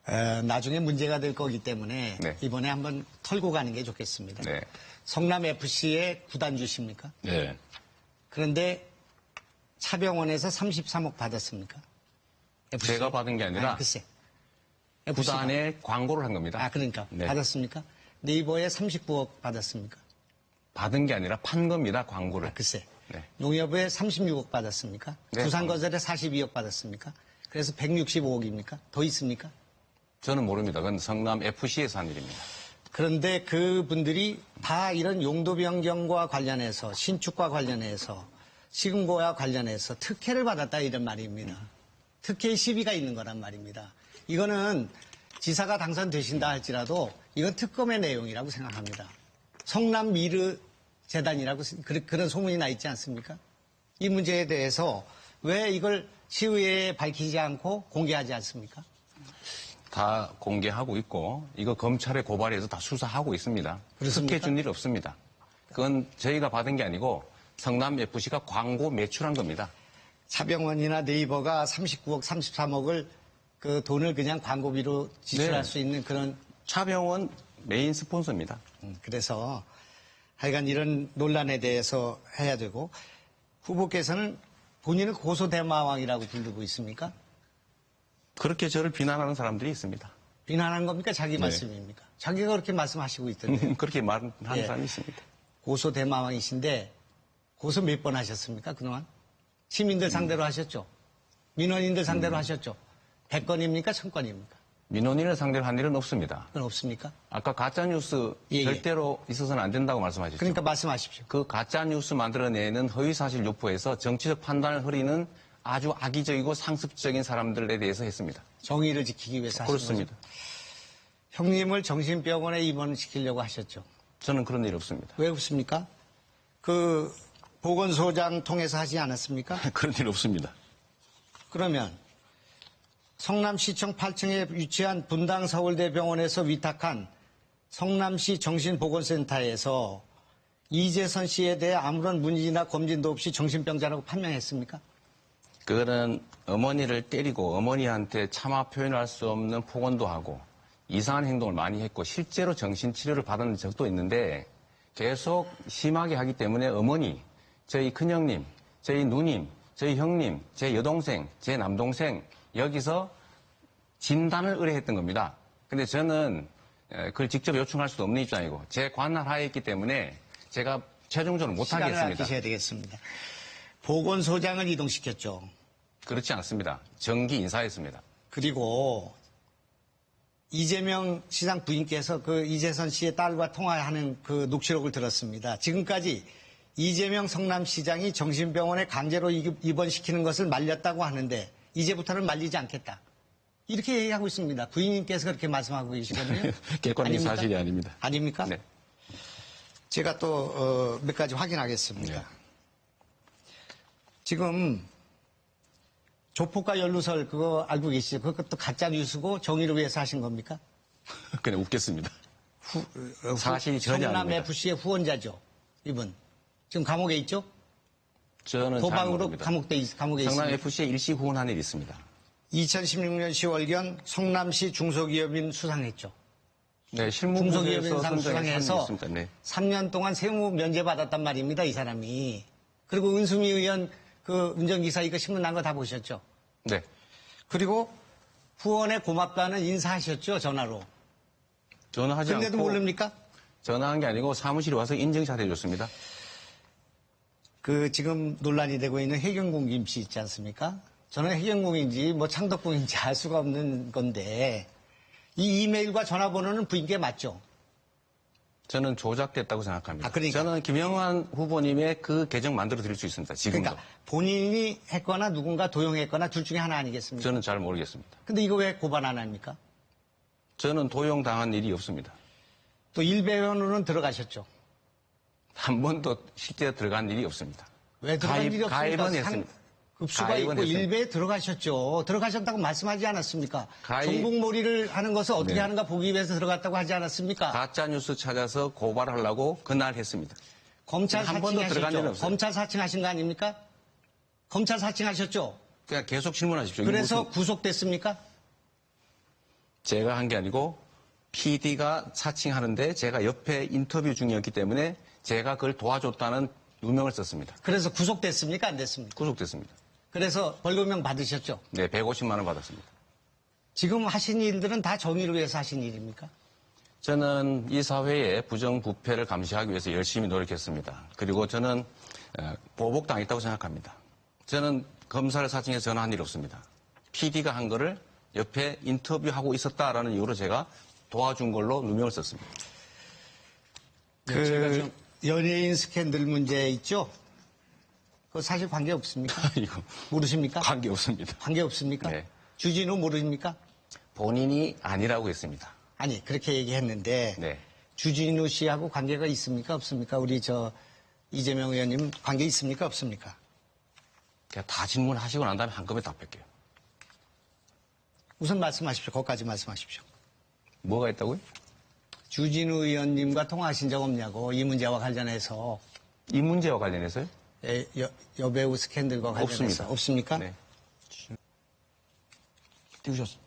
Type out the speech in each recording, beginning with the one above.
나중에 문제가 될 거기 때문에 네. 이번에 한번 털고 가는 게 좋겠습니다. 네. 성남FC의 구단주십니까? 네. 그런데 차병원에서 33억 받았습니까? FC? 제가 받은 게 아니라 글쎄. 구단에 광고를 한 겁니다. 그러니까 네. 받았습니까? 네이버에 39억 받았습니까? 받은 게 아니라 판 겁니다, 광고를. 글쎄. 네. 농협에 36억 받았습니까? 네. 두산건설에 42억 받았습니까? 그래서 165억입니까? 더 있습니까? 저는 모릅니다. 그건 성남 FC에서 한 일입니다. 그런데 그분들이 다 이런 용도 변경과 관련해서 신축과 관련해서 시금고와 관련해서 특혜를 받았다 이런 말입니다. 특혜의 시비가 있는 거란 말입니다. 이거는 지사가 당선되신다 할지라도 이건 특검의 내용이라고 생각합니다. 성남 미르 재단이라고 그런 소문이 나 있지 않습니까? 이 문제에 대해서 왜 이걸 시의회에 밝히지 않고 공개하지 않습니까? 다 공개하고 있고 이거 검찰에 고발해서 다 수사하고 있습니다. 그렇습니까? 특혜 준 일 없습니다. 그건 저희가 받은 게 아니고 성남FC가 광고 매출한 겁니다. 차병원이나 네이버가 39억, 33억을 그 돈을 그냥 광고비로 지출할 네. 수 있는 그런 차병원 메인 스폰서입니다. 그래서 하여간 이런 논란에 대해서 해야 되고 후보께서는 본인을 고소대마왕이라고 부르고 있습니까? 그렇게 저를 비난하는 사람들이 있습니다. 비난한 겁니까? 자기 네. 말씀입니까? 자기가 그렇게 말씀하시고 있던데. 그렇게 말하는 예. 사람이 있습니다. 고소대마왕이신데 고소 몇 번 하셨습니까? 그동안? 시민들 상대로 하셨죠? 민원인들 상대로 하셨죠? 100건입니까? 1000건입니까? 민원인을 상대로 한 일은 없습니다. 그건 없습니까? 아까 가짜뉴스 예. 절대로 있어서는 안 된다고 말씀하셨죠. 그러니까 말씀하십시오. 그 가짜뉴스 만들어내는 허위사실 유포해서 정치적 판단을 흐리는 아주 악의적이고 상습적인 사람들에 대해서 했습니다. 정의를 지키기 위해서 하신 그렇습니다. 거죠. 형님을 정신병원에 입원시키려고 하셨죠. 저는 그런 일 없습니다. 왜 없습니까? 그 보건소장 통해서 하지 않았습니까? 그런 일 없습니다. 그러면 성남시청 8층에 위치한 분당 서울대병원에서 위탁한 성남시 정신보건센터에서 이재선 씨에 대해 아무런 문의나 검진도 없이 정신병자라고 판명했습니까? 그거는 어머니를 때리고 어머니한테 차마 표현할 수 없는 폭언도 하고 이상한 행동을 많이 했고 실제로 정신치료를 받은 적도 있는데 계속 심하게 하기 때문에 어머니, 저희 큰형님, 저희 누님, 저희 형님, 제 여동생, 제 남동생 여기서 진단을 의뢰했던 겁니다. 근데 저는 그걸 직접 요청할 수도 없는 입장이고 제 관할 하에 있기 때문에 제가 최종적으로 못하게 시간을 했습니다. 아끼셔야 되겠습니다. 보건소장을 이동시켰죠. 그렇지 않습니다. 정기 인사했습니다. 그리고 이재명 시장 부인께서 그 이재선 씨의 딸과 통화하는 그 녹취록을 들었습니다. 지금까지 이재명 성남시장이 정신병원에 강제로 입원시키는 것을 말렸다고 하는데 이제부터는 말리지 않겠다. 이렇게 얘기하고 있습니다. 부인님께서 그렇게 말씀하고 계시거든요. 객관적인 아닙니까? 사실이 아닙니다. 아닙니까? 네. 제가 또 몇 가지 확인하겠습니다. 네. 지금 조폭과 연루설 그거 알고 계시죠? 그것도 가짜 뉴스고 정의를 위해서 하신 겁니까? 그냥 웃겠습니다. 사실이 전혀 성남 아닙니다. FC의 후원자죠. 이분 지금 감옥에 있죠? 저는 잘 도박으로 모릅니다. 감옥에 성남 있습니다. FC에 일시 후원한 일이 있습니다. 2016년 10월경 성남시 중소기업인 수상했죠. 네, 중소기업인 실무부에서 상 수상해서 있습니다. 네. 3년 동안 세무 면제받았단 말입니다. 이 사람이. 그리고 은수미 의원 그 운전기사 이거 신문 난 거 다 보셨죠? 네. 그리고 후원에 고맙다는 인사하셨죠? 전화로. 전화하지 근데도 않고 모릅니까? 전화한 게 아니고 사무실에 와서 인증샷 해줬습니다. 그 지금 논란이 되고 있는 해경궁 김씨 있지 않습니까? 저는 해경궁인지 뭐 창덕궁인지 알 수가 없는 건데 이 이메일과 전화번호는 부인께 맞죠? 저는 조작됐다고 생각합니다. 그러니까. 저는 김영환 후보님의 그 계정 만들어 드릴 수 있습니다. 지금도. 그러니까 본인이 했거나 누군가 도용했거나 둘 중에 하나 아니겠습니까? 저는 잘 모르겠습니다. 근데 이거 왜 고발 안 합니까? 저는 도용당한 일이 없습니다. 또 일배원으로는 들어가셨죠? 한 번도 실제 들어간 일이 없습니다. 왜 들어간 일이 없습니까? 가입은 했습니다. 급수가 가입은 있고 했습니다. 일배에 들어가셨죠. 들어가셨다고 말씀하지 않았습니까? 가입- 정복몰이를 하는 것을 어떻게 네. 하는가 보기 위해서 들어갔다고 하지 않았습니까? 가짜뉴스 찾아서 고발하려고 그날 했습니다. 검찰 한 번도 들어간 일은 사칭하셨죠? 없어요. 검찰 사칭하신 거 아닙니까? 검찰 사칭하셨죠? 그냥 계속 질문하십시오. 이게 그래서 무슨- 구속됐습니까? 제가 한 게 아니고 PD가 사칭하는데 제가 옆에 인터뷰 중이었기 때문에 제가 그걸 도와줬다는 누명을 썼습니다. 그래서 구속됐습니까? 안 됐습니까? 구속됐습니다. 그래서 벌금형 받으셨죠? 네, 150만 원 받았습니다. 지금 하신 일들은 다 정의를 위해서 하신 일입니까? 저는 이 사회의 부정부패를 감시하기 위해서 열심히 노력했습니다. 그리고 저는 보복당했다고 생각합니다. 저는 검사를 사칭해서 전화한 일 없습니다. PD가 한 거를 옆에 인터뷰하고 있었다라는 이유로 제가 도와준 걸로 누명을 썼습니다. 그 연예인 스캔들 문제 있죠? 그거 사실 관계 없습니까? 이거 모르십니까? 관계 없습니다. 관계 없습니까? 네. 주진우 모르십니까? 본인이 아니라고 했습니다. 아니 그렇게 얘기했는데 네. 주진우 씨하고 관계가 있습니까? 없습니까? 우리 이재명 의원님 관계 있습니까? 없습니까? 제가 다 질문하시고 난 다음에 한꺼번에 답할게요. 우선 말씀하십시오. 거기까지 말씀하십시오. 뭐가 있다고요? 주진우 의원님과 통화하신 적 없냐고 이 문제와 관련해서 이 문제와 관련해서요? 여배우 스캔들과 관련해서 없습니다. 없습니까? 네. 띄우셨어.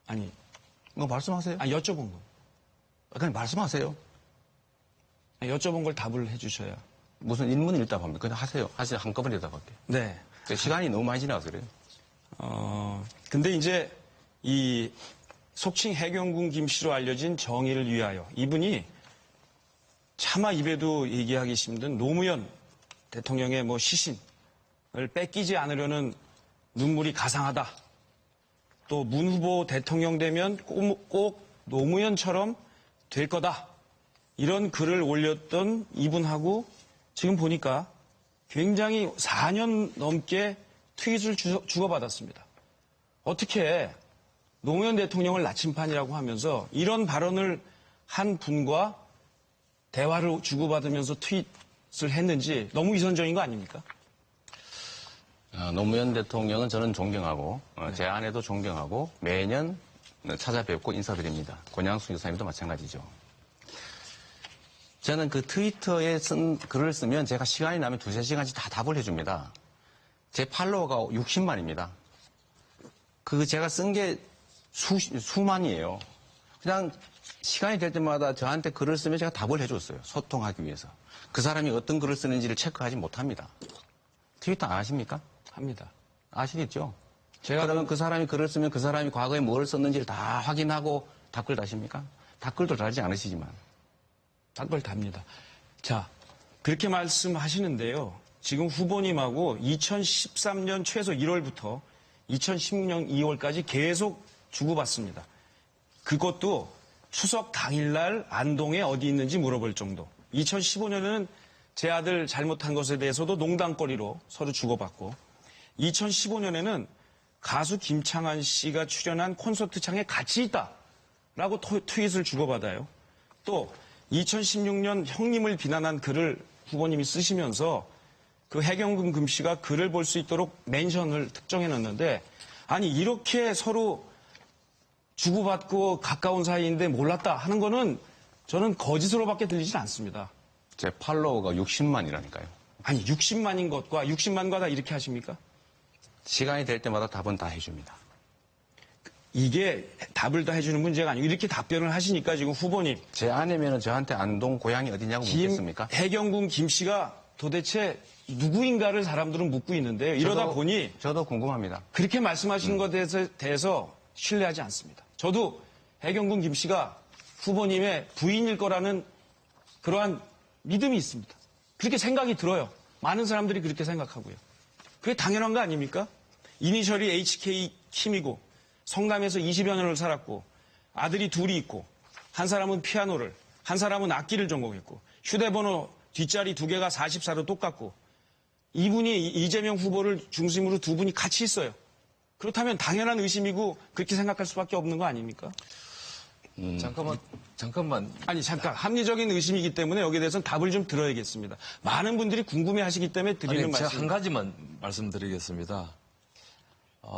아니, 뭐 말씀하세요. 여쭤본 거. 그냥 말씀하세요. 여쭤본 걸 답을 해주셔야. 무슨 일문일답합니까? 그냥 하세요. 한꺼번에 대답할게요. 네. 시간이 너무 많이 지나서 그래요. 근데 이제 이 속칭 해경군 김 씨로 알려진 정의를 위하여 이분이 차마 입에도 얘기하기 힘든 노무현 대통령의 시신을 뺏기지 않으려는 눈물이 가상하다. 또 문 후보 대통령 되면 꼭 노무현처럼 될 거다. 이런 글을 올렸던 이분하고 지금 보니까 굉장히 4년 넘게 트윗을 주고받았습니다. 어떻게 노무현 대통령을 나침판이라고 하면서 이런 발언을 한 분과 대화를 주고받으면서 트윗을 했는지 너무 위선적인 거 아닙니까? 노무현 대통령은 저는 존경하고 제 아내도 존경하고 매년 찾아뵙고 인사드립니다. 권양수 여사님도 마찬가지죠. 저는 그 트위터에 쓴 글을 쓰면 제가 시간이 나면 2-3시간씩 다 답을 해줍니다. 제 팔로워가 60만입니다. 제가 쓴 게 수만이에요. 그냥 시간이 될 때마다 저한테 글을 쓰면 제가 답을 해줬어요. 소통하기 위해서. 그 사람이 어떤 글을 쓰는지를 체크하지 못합니다. 트위터 안 하십니까? 합니다. 아시겠죠? 제가 그러면 그 사람이 글을 쓰면 그 사람이 과거에 뭘 썼는지를 다 확인하고 답글 다십니까? 답글도 달지 않으시지만. 답을 답니다. 자, 그렇게 말씀하시는데요. 지금 후보님하고 2013년 최소 1월부터 2016년 2월까지 계속 주고받습니다. 그것도 추석 당일날 안동에 어디 있는지 물어볼 정도. 2015년에는 제 아들 잘못한 것에 대해서도 농담거리로 서로 주고받고 2015년에는 가수 김창완 씨가 출연한 콘서트장에 같이 있다라고 트윗을 주고받아요. 또 2016년 형님을 비난한 글을 후보님이 쓰시면서 그 해경군 금 씨가 글을 볼 수 있도록 멘션을 특정해놨는데 아니 이렇게 서로 주고받고 가까운 사이인데 몰랐다 하는 거는 저는 거짓으로밖에 들리진 않습니다. 제 팔로워가 60만이라니까요. 아니 60만인 것과 60만과 다 이렇게 하십니까? 시간이 될 때마다 답은 다 해줍니다. 이게 답을 다 해주는 문제가 아니고 이렇게 답변을 하시니까 지금 후보님 제 아내면 저한테 안동 고향이 어디냐고 묻겠습니까? 해경군 김 씨가 도대체 누구인가를 사람들은 묻고 있는데요. 이러다 보니 저도 궁금합니다. 그렇게 말씀하시는 것에 대해서 신뢰하지 않습니다. 저도 해경군 김 씨가 후보님의 부인일 거라는 그러한 믿음이 있습니다. 그렇게 생각이 들어요. 많은 사람들이 그렇게 생각하고요. 그게 당연한 거 아닙니까? 이니셜이 HK 킴이고 성남에서 20여 년을 살았고 아들이 둘이 있고 한 사람은 피아노를 한 사람은 악기를 전공했고 휴대번호 뒷자리 2개가 44로 똑같고 이분이 이재명 후보를 중심으로 두 분이 같이 있어요. 그렇다면 당연한 의심이고 그렇게 생각할 수밖에 없는 거 아닙니까? 잠깐만. 아니 잠깐 합리적인 의심이기 때문에 여기에 대해서는 답을 좀 들어야겠습니다. 많은 분들이 궁금해하시기 때문에 드리는 제가 말씀. 한 가지만 말씀드리겠습니다.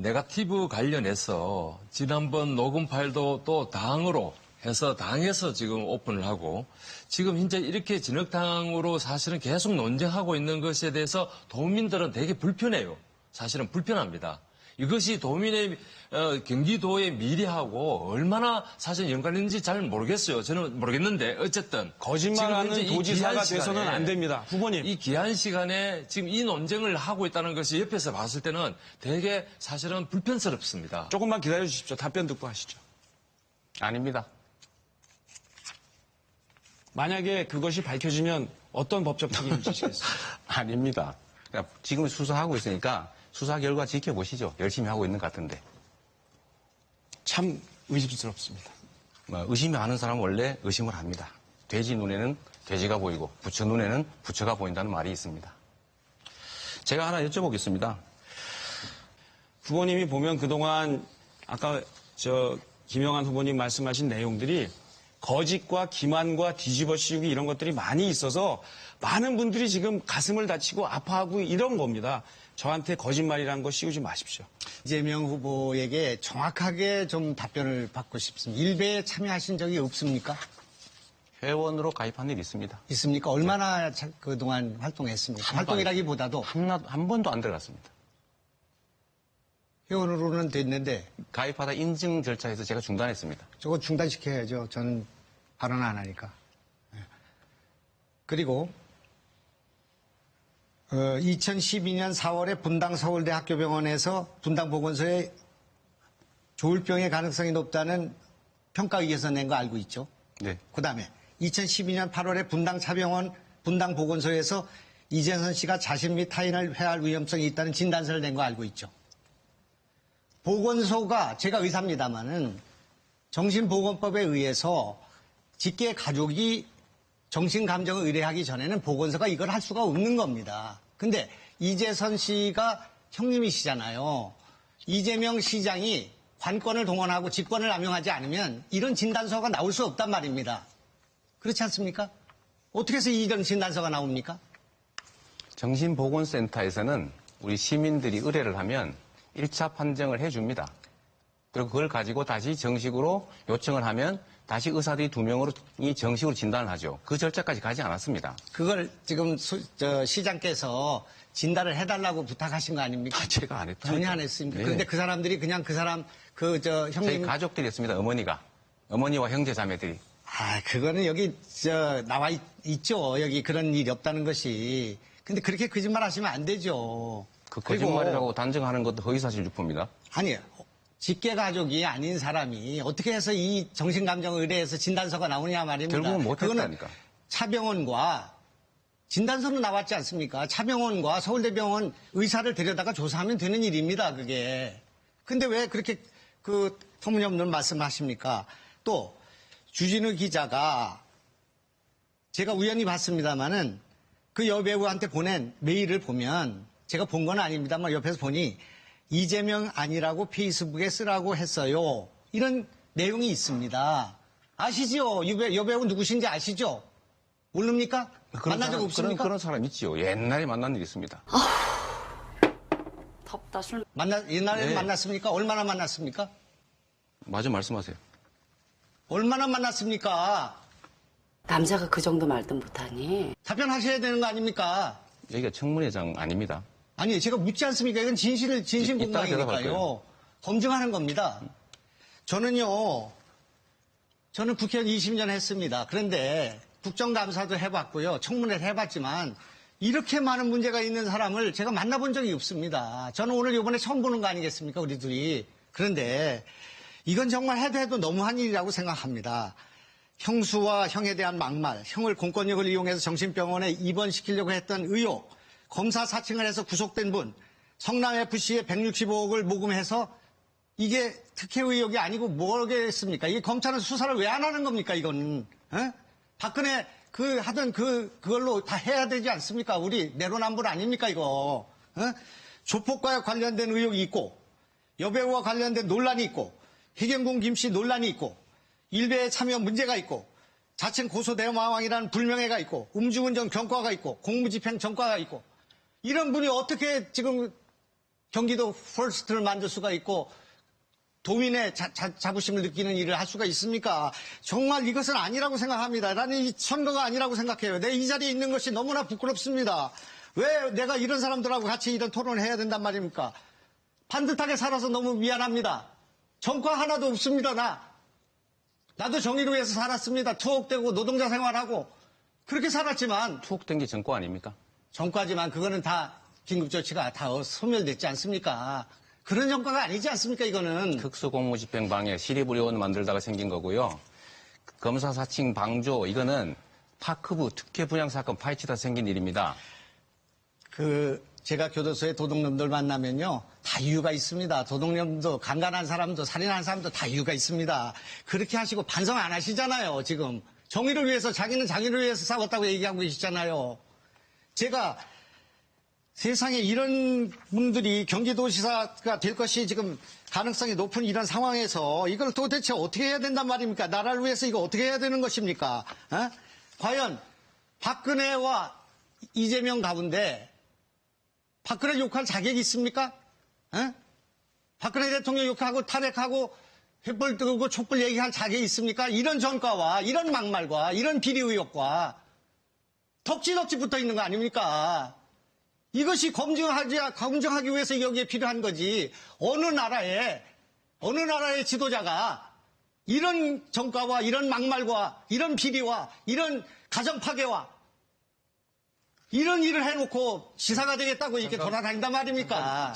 네거티브 관련해서 지난번 녹음 파일도 또 당으로 해서 당에서 지금 오픈을 하고 지금 현재 이렇게 진흙탕으로 사실은 계속 논쟁하고 있는 것에 대해서 도민들은 되게 불편해요. 사실은 불편합니다. 이것이 도민의 경기도의 미래하고 얼마나 사실 연관이 있는지 잘 모르겠어요. 저는 모르겠는데 어쨌든 거짓말하는 지금 현재 이 도지사가 귀한 돼서는 시간에 안 됩니다. 후보님. 이 귀한 시간에 지금 이 논쟁을 하고 있다는 것이 옆에서 봤을 때는 되게 사실은 불편스럽습니다. 조금만 기다려 주십시오. 답변 듣고 하시죠. 아닙니다. 만약에 그것이 밝혀지면 어떤 법적 책임을 지시겠습니까? 아닙니다. 그러니까 지금 수사하고 있으니까 수사 결과 지켜보시죠. 열심히 하고 있는 것 같은데. 참 의심스럽습니다. 의심이 많은 사람은 원래 의심을 합니다. 돼지 눈에는 돼지가 보이고 부처 눈에는 부처가 보인다는 말이 있습니다. 제가 하나 여쭤보겠습니다. 후보님이 보면 그동안 아까 김영환 후보님 말씀하신 내용들이 거짓과 기만과 뒤집어 씌우기 이런 것들이 많이 있어서 많은 분들이 지금 가슴을 다치고 아파하고 이런 겁니다. 저한테 거짓말이라는 거 씌우지 마십시오. 이재명 후보에게 정확하게 좀 답변을 받고 싶습니다. 일베에 참여하신 적이 없습니까? 회원으로 가입한 일이 있습니다. 있습니까? 얼마나 그동안 활동했습니까? 활동이라기보다도 한 번도 안 들어갔습니다. 회원으로는 됐는데 가입하다 인증 절차에서 제가 중단했습니다. 저거 중단시켜야죠. 저는 발언 안 하니까. 그리고 2012년 4월에 분당 서울대학교병원에서 분당 보건소에 조울병의 가능성이 높다는 평가위에서 낸 거 알고 있죠? 네. 그다음에 2012년 8월에 분당 차병원 분당 보건소에서 이재선 씨가 자신 및 타인을 해할 위험성이 있다는 진단서를 낸 거 알고 있죠? 보건소가 제가 의사입니다마는 정신보건법에 의해서 직계 가족이 정신감정을 의뢰하기 전에는 보건소가 이걸 할 수가 없는 겁니다. 근데 이재선 씨가 형님이시잖아요. 이재명 시장이 관권을 동원하고 직권을 남용하지 않으면 이런 진단서가 나올 수 없단 말입니다. 그렇지 않습니까? 어떻게 해서 이런 진단서가 나옵니까? 정신보건센터에서는 우리 시민들이 의뢰를 하면 1차 판정을 해줍니다. 그리고 그걸 가지고 다시 정식으로 요청을 하면 다시 의사들이 2명으로 정식으로 진단을 하죠. 그 절차까지 가지 않았습니다. 그걸 지금 시장께서 진단을 해달라고 부탁하신 거 아닙니까? 제가 안 했다. 전혀 안 했습니다. 네. 그런데 그 사람들이 그냥 그 사람 저희 형님 가족들이 했습니다. 어머니와 형제 자매들이. 그거는 여기 나와 있죠. 여기 그런 일이 없다는 것이. 근데 그렇게 거짓말 하시면 안 되죠. 그 그리고 거짓말이라고 단정하는 것도 허위사실 유포입니다. 아니에요. 직계 가족이 아닌 사람이 어떻게 해서 이 정신감정 의뢰에서 진단서가 나오냐 말입니다. 결국은 못했다니까. 그거는 차병원과 진단서는 나왔지 않습니까? 차병원과 서울대병원 의사를 데려다가 조사하면 되는 일입니다. 그게. 근데 왜 그렇게 그 터무니없는 말씀을 하십니까? 또 주진우 기자가 제가 우연히 봤습니다마는 그 여배우한테 보낸 메일을 보면 제가 본 건 아닙니다만 옆에서 보니 이재명 아니라고 페이스북에 쓰라고 했어요. 이런 내용이 있습니다. 아시죠? 여배우 누구신지 아시죠? 모릅니까? 만난 적 없습니까? 그런 사람 있지요. 옛날에 만난 일 있습니다. 덥다 술. 옛날에 네. 만났습니까? 얼마나 만났습니까? 마저 말씀하세요. 얼마나 만났습니까? 남자가 그 정도 말도 못하니. 답변하셔야 되는 거 아닙니까? 여기가 청문회장 아닙니다. 아니, 제가 묻지 않습니까? 이건 진실 이따가 대답할 공방이니까요. 거예요. 검증하는 겁니다. 저는 국회의원 20년 했습니다. 그런데 국정감사도 해봤고요. 청문회를 해봤지만 이렇게 많은 문제가 있는 사람을 제가 만나본 적이 없습니다. 저는 오늘 이번에 처음 보는 거 아니겠습니까? 우리 둘이. 그런데 이건 정말 해도 너무한 일이라고 생각합니다. 형수와 형에 대한 막말, 형을 공권력을 이용해서 정신병원에 입원시키려고 했던 의혹, 검사 사칭을 해서 구속된 분, 성남FC에 165억을 모금해서 이게 특혜 의혹이 아니고 뭐겠습니까? 이게 검찰은 수사를 왜 안 하는 겁니까, 이건? 에? 박근혜 하던 그걸로 다 해야 되지 않습니까? 우리 내로남불 아닙니까, 이거? 에? 조폭과 관련된 의혹이 있고, 여배우와 관련된 논란이 있고, 해경궁 김씨 논란이 있고, 일베에 참여 문제가 있고, 자칭 고소대마왕이라는 불명예가 있고, 음주운전 경과가 있고, 공무집행 전과가 있고, 이런 분이 어떻게 지금 경기도 퍼스트를 만들 수가 있고 도민의 자부심을 느끼는 일을 할 수가 있습니까? 정말 이것은 아니라고 생각합니다. 나는 이 선거가 아니라고 생각해요. 내 이 자리에 있는 것이 너무나 부끄럽습니다. 왜 내가 이런 사람들하고 같이 이런 토론을 해야 된단 말입니까? 반듯하게 살아서 너무 미안합니다. 전과 하나도 없습니다, 나도 정의를 위해서 살았습니다. 투옥되고 노동자 생활하고 그렇게 살았지만 투옥된 게 정권 아닙니까? 전과지만 그거는 다 긴급조치가 다 소멸됐지 않습니까? 그런 전과가 아니지 않습니까, 이거는. 특수공무집행방해 시립의료원 만들다가 생긴 거고요. 검사 사칭 방조 이거는 파크부 특혜 분양 사건 파헤치다 생긴 일입니다. 제가 교도소에 도둑놈들 만나면요, 다 이유가 있습니다. 도둑놈도, 강간한 사람도, 살인한 사람도 다 이유가 있습니다. 그렇게 하시고 반성 안 하시잖아요, 지금. 정의를 위해서, 자기는 자기를 위해서 싸웠다고 얘기하고 계시잖아요. 제가 세상에 이런 분들이 경기도지사가 될 것이 지금 가능성이 높은 이런 상황에서 이걸 도대체 어떻게 해야 된단 말입니까? 나라를 위해서 이거 어떻게 해야 되는 것입니까? 과연 박근혜와 이재명 가운데 박근혜 욕할 자격이 있습니까? 박근혜 대통령 욕하고 탄핵하고 횃불 뜨고 촛불 얘기할 자격이 있습니까? 이런 전과와 이런 막말과 이런 비리 의혹과 덕지덕지 붙어 있는 거 아닙니까? 이것이 검증하기 위해서 여기에 필요한 거지. 어느 나라의 지도자가 이런 전과와 이런 막말과 이런 비리와 이런 가정 파괴와 이런 일을 해놓고 지사가 되겠다고 이렇게 돌아다닌단 말입니까?